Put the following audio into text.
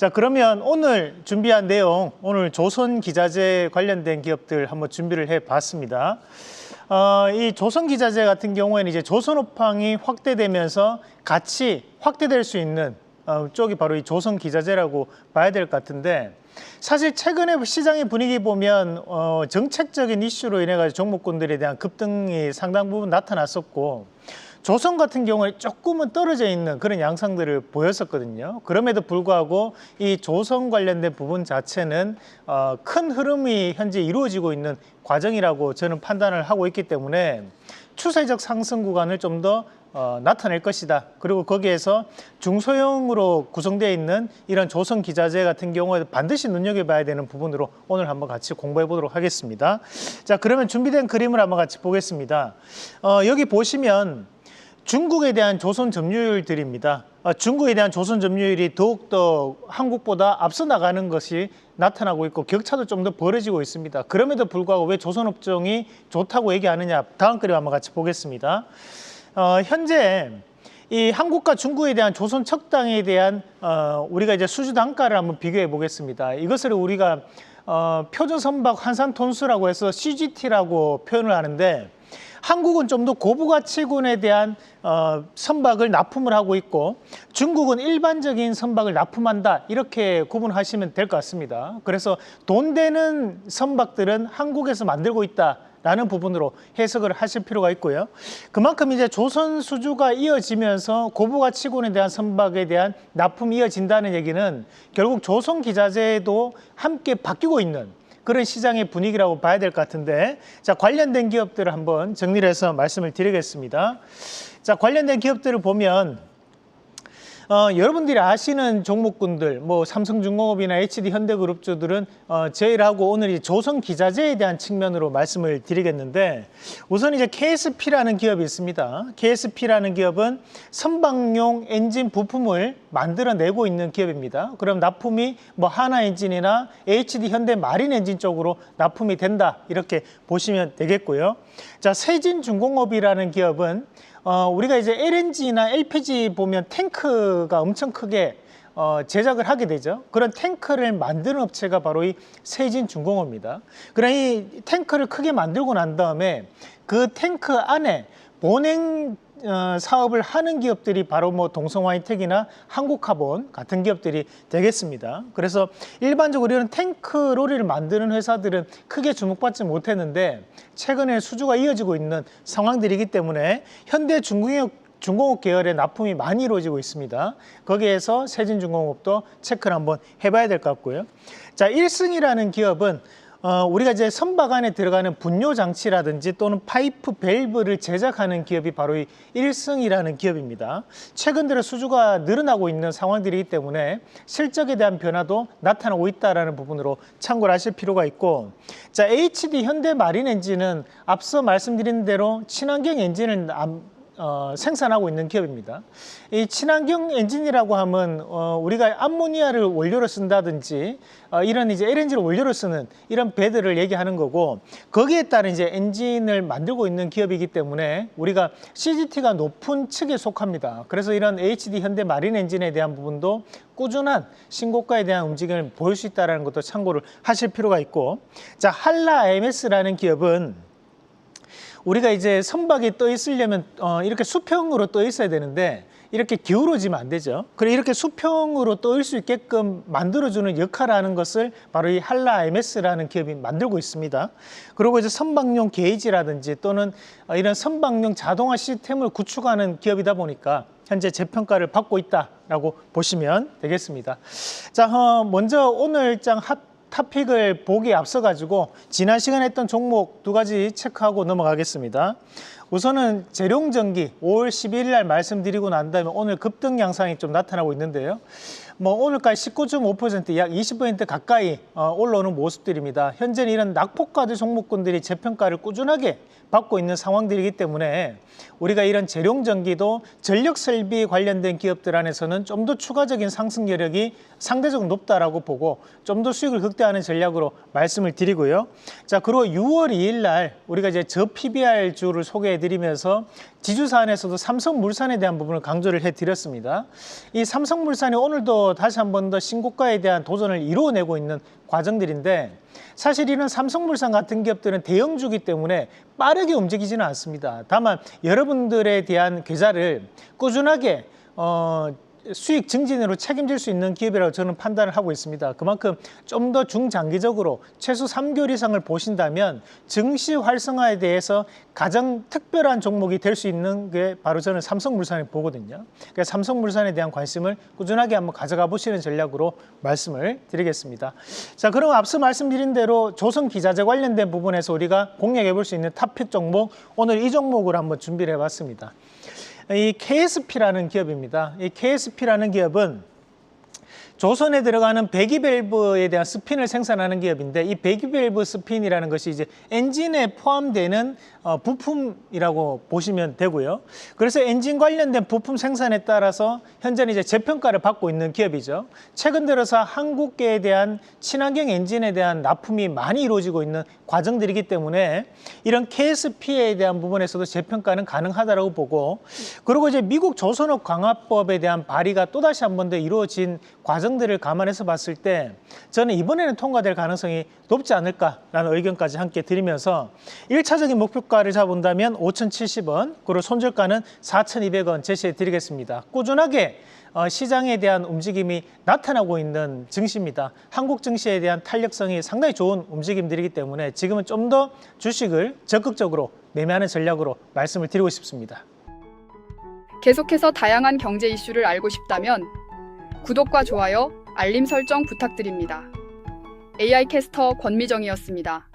자, 그러면 오늘 준비한 내용, 오늘 조선기자재 관련된 기업들 한번 준비를 해봤습니다. 이 조선기자재 같은 경우에는 이제 조선업황이 확대되면서 같이 확대될 수 있는 쪽이 바로 이 조선기자재라고 봐야 될 것 같은데, 사실 최근에 시장의 분위기 보면 정책적인 이슈로 인해 가지고 종목군들에 대한 급등이 상당 부분 나타났었고, 조선 같은 경우에 조금은 떨어져 있는 그런 양상들을 보였었거든요. 그럼에도 불구하고 이 조선 관련된 부분 자체는 큰 흐름이 현재 이루어지고 있는 과정이라고 저는 판단을 하고 있기 때문에 추세적 상승 구간을 좀 더 나타낼 것이다. 그리고 거기에서 중소형으로 구성되어 있는 이런 조선 기자재 같은 경우에 반드시 눈여겨봐야 되는 부분으로 오늘 한번 같이 공부해 보도록 하겠습니다. 자, 그러면 준비된 그림을 한번 같이 보겠습니다. 여기 보시면 중국에 대한 조선 점유율들입니다. 중국에 대한 조선 점유율이 더욱더 한국보다 앞서 나가는 것이 나타나고 있고 격차도 좀 더 벌어지고 있습니다. 그럼에도 불구하고 왜 조선업종이 좋다고 얘기하느냐, 다음 그림 한번 같이 보겠습니다. 현재 이 한국과 중국에 대한 조선 척당에 대한 우리가 이제 수주 단가를 한번 비교해 보겠습니다. 이것을 우리가 표준 선박 환산 톤수라고 해서 CGT라고 표현을 하는데, 한국은 좀 더 고부가치군에 대한 선박을 납품을 하고 있고, 중국은 일반적인 선박을 납품한다, 이렇게 구분하시면 될 것 같습니다. 그래서 돈 되는 선박들은 한국에서 만들고 있다라는 부분으로 해석을 하실 필요가 있고요. 그만큼 이제 조선 수주가 이어지면서 고부가치군에 대한 선박에 대한 납품이 이어진다는 얘기는 결국 조선 기자재도 함께 바뀌고 있는 그런 시장의 분위기라고 봐야 될 것 같은데, 자, 관련된 기업들을 한번 정리를 해서 말씀을 드리겠습니다. 자, 관련된 기업들을 보면 여러분들이 아시는 종목군들, 뭐 삼성중공업이나 HD현대그룹주들은 제외하고 오늘 이 조선기자재에 대한 측면으로 말씀을 드리겠는데, 우선 이제 KSP라는 기업이 있습니다. KSP라는 기업은 선박용 엔진 부품을 만들어내고 있는 기업입니다. 그럼 납품이 뭐 하나엔진이나 HD현대마린엔진 쪽으로 납품이 된다, 이렇게 보시면 되겠고요. 자, 세진중공업이라는 기업은 우리가 이제 LNG나 LPG 보면 탱크가 엄청 크게 제작을 하게 되죠. 그런 탱크를 만드는 업체가 바로 이 세진중공업입니다. 그럼 이 탱크를 크게 만들고 난 다음에 그 탱크 안에 본행 사업을 하는 기업들이 바로 뭐 동성화이텍이나 한국카본 같은 기업들이 되겠습니다. 그래서 일반적으로 이런 탱크 로리를 만드는 회사들은 크게 주목받지 못했는데, 최근에 수주가 이어지고 있는 상황들이기 때문에 현대중공업 계열의 납품이 많이 이루어지고 있습니다. 거기에서 세진중공업도 체크를 한번 해봐야 될 것 같고요. 자, 1승이라는 기업은 우리가 이제 선박 안에 들어가는 분뇨 장치라든지 또는 파이프 밸브를 제작하는 기업이 바로 이 1승이라는 기업입니다. 최근 들어 수주가 늘어나고 있는 상황들이기 때문에 실적에 대한 변화도 나타나고 있다는 부분으로 참고를 하실 필요가 있고, 자, HD 현대마린엔진은 앞서 말씀드린 대로 친환경 엔진을 생산하고 있는 기업입니다. 이 친환경 엔진이라고 하면 우리가 암모니아를 원료로 쓴다든지 이런 이제 LNG를 원료로 쓰는 이런 배들을 얘기하는 거고, 거기에 따른 이제 엔진을 만들고 있는 기업이기 때문에 우리가 CGT가 높은 측에 속합니다. 그래서 이런 HD 현대마린 엔진에 대한 부분도 꾸준한 신고가에 대한 움직임을 보일 수 있다는 것도 참고를 하실 필요가 있고, 자, 한라 IMS라는 기업은 우리가 이제 선박이 떠 있으려면 이렇게 수평으로 떠 있어야 되는데 이렇게 기울어지면 안 되죠. 그래 이렇게 수평으로 떠올 수 있게끔 만들어주는 역할을 하는 것을 바로 이 한라 IMS라는 기업이 만들고 있습니다. 그리고 이제 선박용 게이지라든지 또는 이런 선박용 자동화 시스템을 구축하는 기업이다 보니까 현재 재평가를 받고 있다라고 보시면 되겠습니다. 자, 먼저 오늘 토픽을 보기에 앞서 가지고 지난 시간에 했던 종목 두 가지 체크하고 넘어가겠습니다. 우선은 재룡전기 5월 11일 날 말씀드리고 난 다음에 오늘 급등 양상이 좀 나타나고 있는데요. 뭐 오늘까지 19.5% 약 20% 가까이 올라오는 모습들입니다. 현재는 이런 낙폭과대 종목군들이 재평가를 꾸준하게 받고 있는 상황들이기 때문에 우리가 이런 재룡전기도 전력설비 관련된 기업들 안에서는 좀 더 추가적인 상승 여력이 상대적으로 높다라고 보고 좀 더 수익을 극대화하는 전략으로 말씀을 드리고요. 자, 그리고 6월 2일 날 우리가 이제 저PBR 주를 소개해 드리면서 지주사 안에서도 삼성물산에 대한 부분을 강조를 해 드렸습니다. 이 삼성물산이 오늘도 기술력으로 다시 한 번 더 신고가에 대한 도전을 이루어내고 있는 과정들인데, 사실 이런 삼성물산 같은 기업들은 대형주기 때문에 빠르게 움직이지는 않습니다. 다만 여러분들에 대한 계좌를 꾸준하게 수익 증진으로 책임질 수 있는 기업이라고 저는 판단을 하고 있습니다. 그만큼 좀 더 중장기적으로 최소 3개월 이상을 보신다면 증시 활성화에 대해서 가장 특별한 종목이 될 수 있는 게 바로 저는 삼성물산을 보거든요. 그래서 삼성물산에 대한 관심을 꾸준하게 한번 가져가 보시는 전략으로 말씀을 드리겠습니다. 자, 그럼 앞서 말씀드린 대로 조선기자재 관련된 부분에서 우리가 공략해 볼 수 있는 탑픽 종목, 오늘 이 종목을 한번 준비를 해봤습니다. 이 KSP라는 기업입니다. 이 KSP라는 기업은 조선에 들어가는 배기밸브에 대한 스핀을 생산하는 기업인데, 이 배기밸브 스핀이라는 것이 이제 엔진에 포함되는 부품이라고 보시면 되고요. 그래서 엔진 관련된 부품 생산에 따라서 현재는 이제 재평가를 받고 있는 기업이죠. 최근 들어서 한국계에 대한 친환경 엔진에 대한 납품이 많이 이루어지고 있는 과정들이기 때문에 이런 KSP에 대한 부분에서도 재평가는 가능하다고 보고, 그리고 이제 미국 조선업 강화법에 대한 발의가 또다시 한 번 더 이루어진 과정들을 감안해서 봤을 때 저는 이번에는 통과될 가능성이 높지 않을까라는 의견까지 함께 드리면서 1차적인 목표가를 잡은다면 5,070원, 그리고 손절가는 4,200원 제시해 드리겠습니다. 꾸준하게 시장에 대한 움직임이 나타나고 있는 증시입니다. 한국 증시에 대한 탄력성이 상당히 좋은 움직임들이기 때문에 지금은 좀 더 주식을 적극적으로 매매하는 전략으로 말씀을 드리고 싶습니다. 계속해서 다양한 경제 이슈를 알고 싶다면 구독과 좋아요, 알림 설정 부탁드립니다. AI 캐스터 권미정이었습니다.